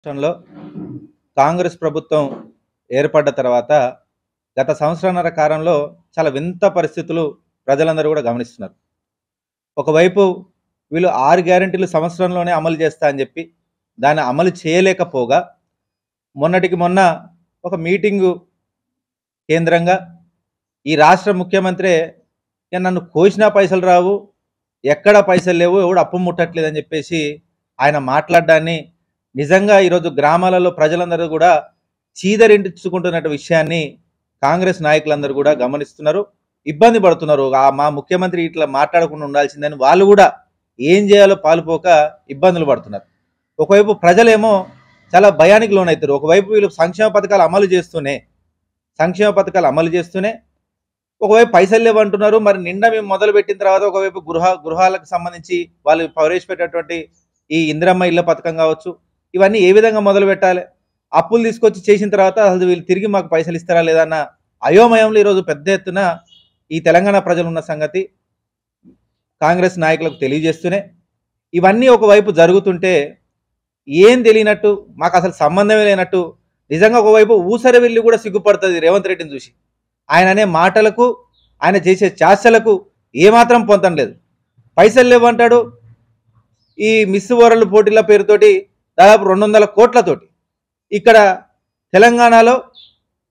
రాష్ట్రంలో కాంగ్రెస్ ప్రభుత్వం ఏర్పడ్డ తర్వాత గత సంవత్సరాన్నర కాలంలో చాలా వింత పరిస్థితులు ప్రజలందరూ కూడా గమనిస్తున్నారు. ఒకవైపు వీళ్ళు 6 గ్యారెంటీలు సంవత్సరంలోనే అమలు చేస్తా అని చెప్పి దాన్ని అమలు చేయలేకపోగా మొన్నటికి మొన్న ఒక మీటింగు కేంద్రంగా ఈ రాష్ట్ర ముఖ్యమంత్రి నన్ను కోసినా పైసలు రావు, ఎక్కడ పైసలు లేవు, ఎవడు అప్పు ముట్టట్లేదని చెప్పేసి ఆయన మాట్లాడడాన్ని నిజంగా ఈరోజు గ్రామాలలో ప్రజలందరూ కూడా చీదరించుకుంటున్న విషయాన్ని కాంగ్రెస్ నాయకులందరూ కూడా గమనిస్తున్నారు, ఇబ్బంది పడుతున్నారు. మా ముఖ్యమంత్రి ఇట్లా మాట్లాడకుండా ఉండాల్సిందని వాళ్ళు కూడా ఏం చేయాలో పాలుపోక ఇబ్బందులు పడుతున్నారు. ఒకవైపు ప్రజలేమో చాలా భయానికి లోనవుతారు. ఒకవైపు వీళ్ళు సంక్షేమ పథకాలు అమలు చేస్తూనే ఒకవైపు పైసలు లేవంటున్నారు. మరి నిండా మేము మొదలు పెట్టిన తర్వాత ఒకవైపు గృహాలకు సంబంధించి వాళ్ళు ప్రవేశపెట్టేటువంటి ఈ ఇందిరమ్మ ఇళ్ల పథకం కావచ్చు, ఇవన్నీ ఏ విధంగా మొదలు పెట్టాలి, అప్పులు తీసుకొచ్చి చేసిన తర్వాత అసలు వీళ్ళు తిరిగి మాకు పైసలు ఇస్తారా లేదా అన్న అయోమయంలో ఈరోజు పెద్ద ఎత్తున ఈ తెలంగాణ ప్రజలు ఉన్న సంగతి కాంగ్రెస్ నాయకులకు తెలియజేస్తూనే ఇవన్నీ ఒకవైపు జరుగుతుంటే ఏం తెలియనట్టు, మాకు అసలు సంబంధమే లేనట్టు నిజంగా ఒకవైపు ఊసరి వెళ్ళి కూడా సిగ్గుపడుతుంది రేవంత్ రెడ్డిని చూసి. ఆయన అనే మాటలకు, ఆయన చేసే చాస్యలకు ఏమాత్రం పొంతం లేదు. పైసలు లేవంటాడు. ఈ మిస్ వరల్డ్ పోటీల పేరుతోటి దాదాపు 200 కోట్లతోటి ఇక్కడ తెలంగాణలో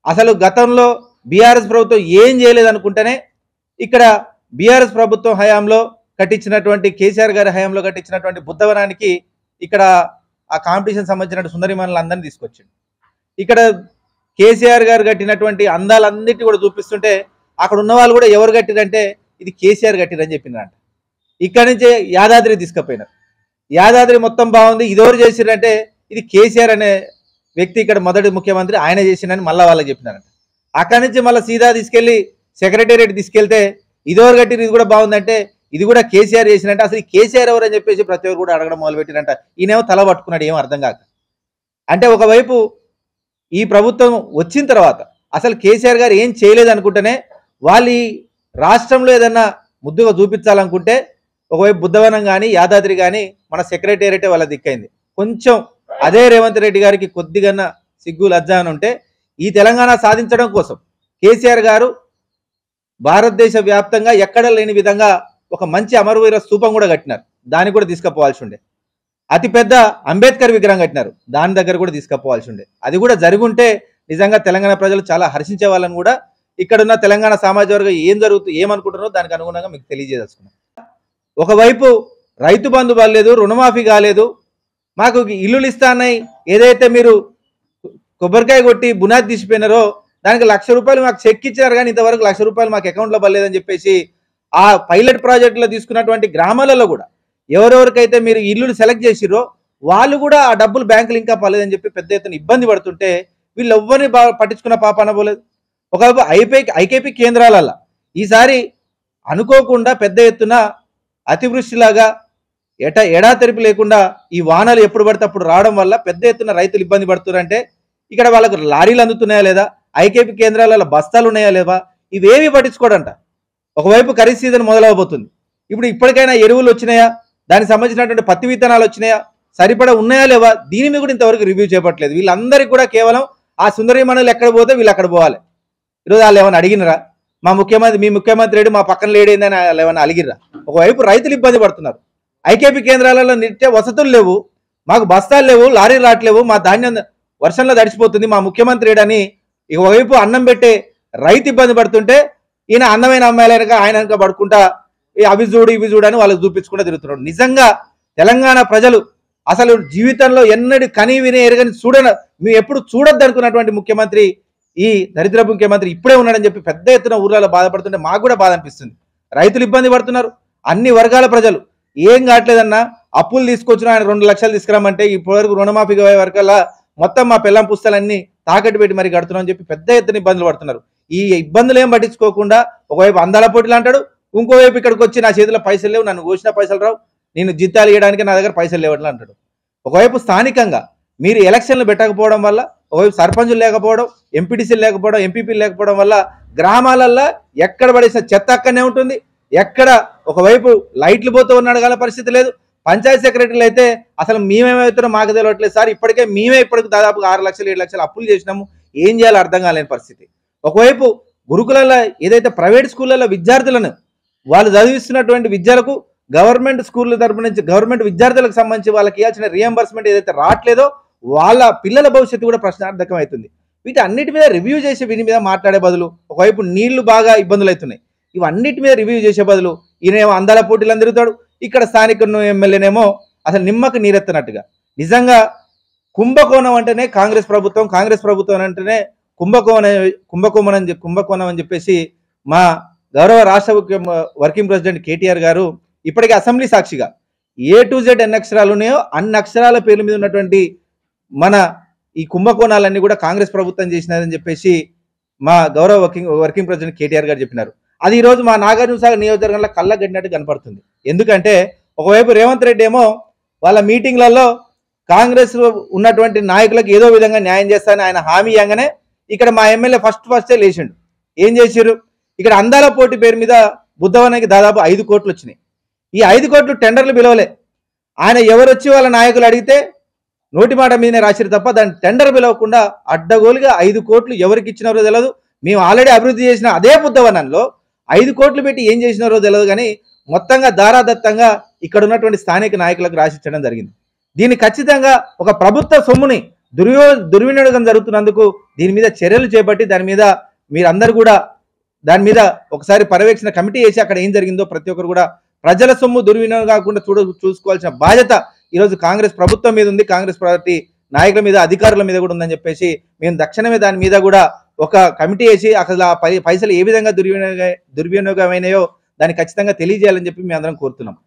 అసలు గతంలో బీఆర్ఎస్ ప్రభుత్వం ఏం చేయలేదనుకుంటేనే ఇక్కడ బీఆర్ఎస్ ప్రభుత్వం హయాంలో కట్టించినటువంటి కేసీఆర్ గారి హయాంలో కట్టించినటువంటి బుద్ధవనానికి ఇక్కడ ఆ కాంపిటీషన్ సంబంధించిన సుందరిమణులు అందరినీ తీసుకొచ్చిండు. ఇక్కడ కేసీఆర్ గారు కట్టినటువంటి అందాలన్నిటి కూడా చూపిస్తుంటే అక్కడ ఉన్న వాళ్ళు కూడా ఎవరు కట్టిరంటే ఇది కేసీఆర్ కట్టిరని చెప్పినారంట. ఇక్కడి నుంచే యాదాద్రి తీసుకుపోయినారు. యాదాద్రి మొత్తం బాగుంది, ఇదెవరు చేసిరంటే ఇది కేసీఆర్ అనే వ్యక్తి ఇక్కడ మొదటి ముఖ్యమంత్రి, ఆయన చేసిందని మళ్ళీ వాళ్ళకి చెప్పినారంట. అక్కడి నుంచి మళ్ళీ సీదా తీసుకెళ్లి సెక్రటేరియట్ తీసుకెళ్తే ఇదెవరు కట్టిరు, ఇది కూడా బాగుందంటే ఇది కూడా కేసీఆర్ చేసినంటే అసలు ఈ కేసీఆర్ ఎవరు అని చెప్పేసి ప్రతి ఒక్కరు కూడా అడగడం మొదలుపెట్టిరంట. ఈయనేమో తల పట్టుకున్నాడు, ఏం అర్థం కాక. అంటే ఒకవైపు ఈ ప్రభుత్వం వచ్చిన తర్వాత అసలు కేసీఆర్ గారు ఏం చేయలేదు అనుకుంటేనే వాళ్ళు ఈ రాష్ట్రంలో ఏదన్నా ముద్దుగా చూపించాలనుకుంటే ఒకవైపు బుద్ధవనం కానీ యాదాద్రి కానీ మన సెక్రటేరియటే వాళ్ళ దిక్కైంది. కొంచెం అదే రేవంత్ రెడ్డి గారికి కొద్దిగా సిగ్గు లజ్జ అని ఉంటే ఈ తెలంగాణ సాధించడం కోసం కేసీఆర్ గారు భారతదేశ వ్యాప్తంగా ఎక్కడ లేని విధంగా ఒక మంచి అమరవీర స్తూపం కూడా కట్టినారు. దాన్ని కూడా తీసుకుపోవాల్సి ఉండే. అతిపెద్ద అంబేద్కర్ విగ్రహం కట్టినారు, దాని దగ్గర కూడా తీసుకుపోవాల్సి ఉండే. అది కూడా జరుగుంటే నిజంగా తెలంగాణ ప్రజలు చాలా హర్షించే వాళ్ళని కూడా ఇక్కడున్న తెలంగాణ సామాజిక వర్గం ఏమనుకుంటున్నారో దానికి అనుగుణంగా మీకు తెలియజేసుకున్నాం. ఒకవైపు రైతు బంధు పడలేదు, రుణమాఫీ కాలేదు, మాకు ఇల్లులు ఇస్తానని ఏదైతే మీరు కొబ్బరికాయ కొట్టి బునాది తీసిపోయినారో దానికి ₹1,00,000 మాకు చెక్ ఇచ్చారు, కానీ ఇంతవరకు ₹1,00,000 మాకు అకౌంట్లో పడలేదని చెప్పేసి ఆ పైలట్ ప్రాజెక్టులో తీసుకున్నటువంటి గ్రామాలలో కూడా ఎవరెవరికైతే మీరు ఇల్లులు సెలెక్ట్ చేసిరో వాళ్ళు కూడా ఆ డబ్బులు బ్యాంకులు ఇంకా పడలేదని చెప్పి పెద్ద ఎత్తున ఇబ్బంది పడుతుంటే వీళ్ళు ఎవ్వరిని పట్టించుకున్న పాపాన పోలేదు. ఒకవైపు ఐకేపీ కేంద్రాలల్లో ఈసారి అనుకోకుండా పెద్ద ఎత్తున అతివృష్టిలాగా ఎడాతెరిపి లేకుండా ఈ వానలు ఎప్పుడు పడితే అప్పుడు రావడం వల్ల పెద్ద ఎత్తున రైతులు ఇబ్బంది పడుతున్నారంటే ఇక్కడ వాళ్ళకు లారీలు అందుతున్నాయా లేదా, ఐకేపీ కేంద్రాలలో బస్తాలు ఉన్నాయా లేవా, ఇవేవి పట్టించుకోడంట. ఒకవైపు ఖరీఫ్ సీజన్ మొదలవబోతుంది. ఇప్పటికైనా ఎరువులు వచ్చినాయా, దానికి సంబంధించినటువంటి పత్తి విత్తనాలు వచ్చినాయా, సరిపడా ఉన్నాయా లేవా, దీనిని కూడా ఇంతవరకు రివ్యూ చేపట్టలేదు. వీళ్ళందరికీ కూడా కేవలం ఆ సుందరీమణులు ఎక్కడ పోతే వీళ్ళు అక్కడ పోవాలి. ఈరోజు వాళ్ళు ఏమైనా అడిగినరా, మీ ముఖ్యమంత్రి లేడు, మా పక్కన లేడేందని వాళ్ళు ఏమైనా అలిగిర్రా? ఒకవైపు రైతులు ఇబ్బంది పడుతున్నారు. ఐకేపీ కేంద్రాలలో నిత్య వసతులు లేవు, మాకు బస్తాలు లేవు, లారీలు రావట్లేవు, మా ధాన్యం వర్షంలో తడిచిపోతుంది, మా ముఖ్యమంత్రి లేడని ఒకవైపు అన్నం పెట్టే రైతు ఇబ్బంది పడుతుంటే ఈయన అన్నమైన అమ్మాయిలైనక ఆయన పడుకుంటా అవి చూడు ఇవి చూడని వాళ్ళకి చూపించుకుంటూ తిరుగుతున్నాడు. నిజంగా తెలంగాణ ప్రజలు అసలు జీవితంలో ఎన్నడూ కని విని ఎరగని మేము ఎప్పుడు చూడొద్దు అనుకున్నటువంటి ముఖ్యమంత్రి, ఈ దరిద్ర ముఖ్యమంత్రి ఇప్పుడే ఉన్నాడని చెప్పి పెద్ద ఎత్తున ఊర్లలో బాధపడుతుంటే మాకు కూడా బాధ అనిపిస్తుంది. రైతులు ఇబ్బంది పడుతున్నారు, అన్ని వర్గాల ప్రజలు ఏం కావట్లేదన్నా. అప్పులు తీసుకొచ్చిన ఆయన 2 లక్షలు తీసుకురామంటే ఇప్పటివరకు రుణమాఫీ వరకల్లా మొత్తం మా పిల్లం పుస్తకాలన్నీ తాకట్టు పెట్టి మరి కడుతున్నామని చెప్పి పెద్ద ఎత్తున ఇబ్బందులు పడుతున్నారు. ఈ ఇబ్బందులు ఏం పట్టించుకోకుండా ఒకవైపు అందాల పోటీలు అంటాడు, ఇంకోవైపు ఇక్కడికి వచ్చి నా చేతిలో పైసలు లేవు, నన్ను కోసిన పైసలు రావు, నేను జీతాలు ఇవ్వడానికి నా దగ్గర పైసలు లేవట్లా అంటాడు. ఒకవైపు స్థానికంగా మీరు ఎలక్షన్లు పెట్టకపోవడం వల్ల, ఒకవైపు సర్పంచులు లేకపోవడం, ఎంపీటీసీలు లేకపోవడం, ఎంపీపీలు లేకపోవడం వల్ల గ్రామాలల్లో ఎక్కడ పడేసిన చెత్త అక్కడనే ఉంటుంది. ఎక్కడ ఒకవైపు లైట్లు పోతూ ఉన్నాడు కానీ పరిస్థితి లేదు, పంచాయతీ సెక్రటరీలు అయితే అసలు మేమేమవుతున్నాం మాకు తెలియట్లేదు సార్, ఇప్పటికి దాదాపు 6 లక్షలు 7 లక్షలు అప్పులు చేసినాము, ఏం చేయాలో అర్థం కాలేని పరిస్థితి. ఒకవైపు గురుకులలో ఏదైతే ప్రైవేట్ స్కూళ్ళలో విద్యార్థులను వాళ్ళు చదివిస్తున్నటువంటి విద్యలకు గవర్నమెంట్ స్కూళ్ళ తరపు నుంచి గవర్నమెంట్ విద్యార్థులకు సంబంధించి వాళ్ళకి ఇవ్వాల్సిన రియంబర్స్మెంట్ ఏదైతే రావట్లేదో వాళ్ళ పిల్లల భవిష్యత్తు కూడా ప్రశ్నార్థకం అవుతుంది. వీటి అన్నిటి మీద రివ్యూ చేసి వీటి మీద మాట్లాడే బదులు, ఒకవైపు నీళ్లు బాగా ఇబ్బందులు అవుతున్నాయి, ఇవన్నిటి మీద రివ్యూ చేసే బదులు ఈయనేమో అందాల పోటీలను తిరుగుతాడు, ఇక్కడ స్థానిక ఎమ్మెల్యేనేమో అసలు నిమ్మకు నీరెత్తనట్టుగా. నిజంగా కుంభకోణం అంటేనే కాంగ్రెస్ ప్రభుత్వం అంటేనే కుంభకోణం అని చెప్పేసి మా గౌరవ రాష్ట్ర వర్కింగ్ ప్రెసిడెంట్ కేటీఆర్ గారు ఇప్పటికే అసెంబ్లీ సాక్షిగా A to Z ఎన్ని అక్షరాలు ఉన్నాయో అన్ని అక్షరాల పేర్ల మీద ఉన్నటువంటి మన ఈ కుంభకోణాలన్నీ కూడా కాంగ్రెస్ ప్రభుత్వం చేసినదని చెప్పేసి మా గౌరవ వర్కింగ్ ప్రెసిడెంట్ కేటీఆర్ గారు చెప్పినారు. అది ఈరోజు మా నాగార్జునసాగర్ నియోజకవర్గంలో కళ్ళగట్టినట్టు కనపడుతుంది. ఎందుకంటే ఒకవైపు రేవంత్ రెడ్డి ఏమో వాళ్ళ మీటింగ్లలో కాంగ్రెస్ ఉన్నటువంటి నాయకులకు ఏదో విధంగా న్యాయం చేస్తానని ఆయన హామీ ఇవ్వగానే ఇక్కడ మా ఎమ్మెల్యే ఫస్టే లేచిండు. ఏం చేసిర్రు, ఇక్కడ అందాల పోటీ పేరు మీద బుద్ధవనానికి దాదాపు 5 కోట్లు వచ్చినాయి. ఈ 5 కోట్లు టెండర్లు పిలవలే. ఆయన ఎవరు వచ్చి వాళ్ళ నాయకులు అడిగితే నోటి మాట మీదనే రాసిరు తప్ప దాన్ని టెండర్ పిలవకుండా అడ్డగోలుగా 5 కోట్లు ఎవరికి ఇచ్చినారో తెలియదు. మేము ఆల్రెడీ అభివృద్ధి చేసిన అదే బుద్ధవనంలో 5 కోట్లు పెట్టి ఏం చేసినారో తెలియదు, కానీ మొత్తంగా దారాదత్తంగా ఇక్కడ ఉన్నటువంటి స్థానిక నాయకులకు రాసిచ్చడం జరిగింది. దీన్ని ఖచ్చితంగా ఒక ప్రభుత్వ సొమ్ముని దుర్వినియోగం జరుగుతున్నందుకు దీని మీద చర్యలు చేపట్టి మీరందరూ కూడా దాని మీద ఒకసారి పర్యవేక్షణ కమిటీ వేసి అక్కడ ఏం జరిగిందో ప్రతి ఒక్కరు కూడా ప్రజల సొమ్ము దుర్వినియోగం కాకుండా చూసుకోవాల్సిన బాధ్యత ఈరోజు కాంగ్రెస్ ప్రభుత్వం మీద ఉంది, కాంగ్రెస్ పార్టీ నాయకుల మీద అధికారుల మీద కూడా ఉందని చెప్పేసి మేము తక్షణమే దాని మీద కూడా ఒక కమిటీ వేసి అసలు ఆ పైసలు ఏ విధంగా దుర్వినియోగమైనాయో దాన్ని ఖచ్చితంగా తెలియజేయాలని చెప్పి మేము అందరం కోరుతున్నాం.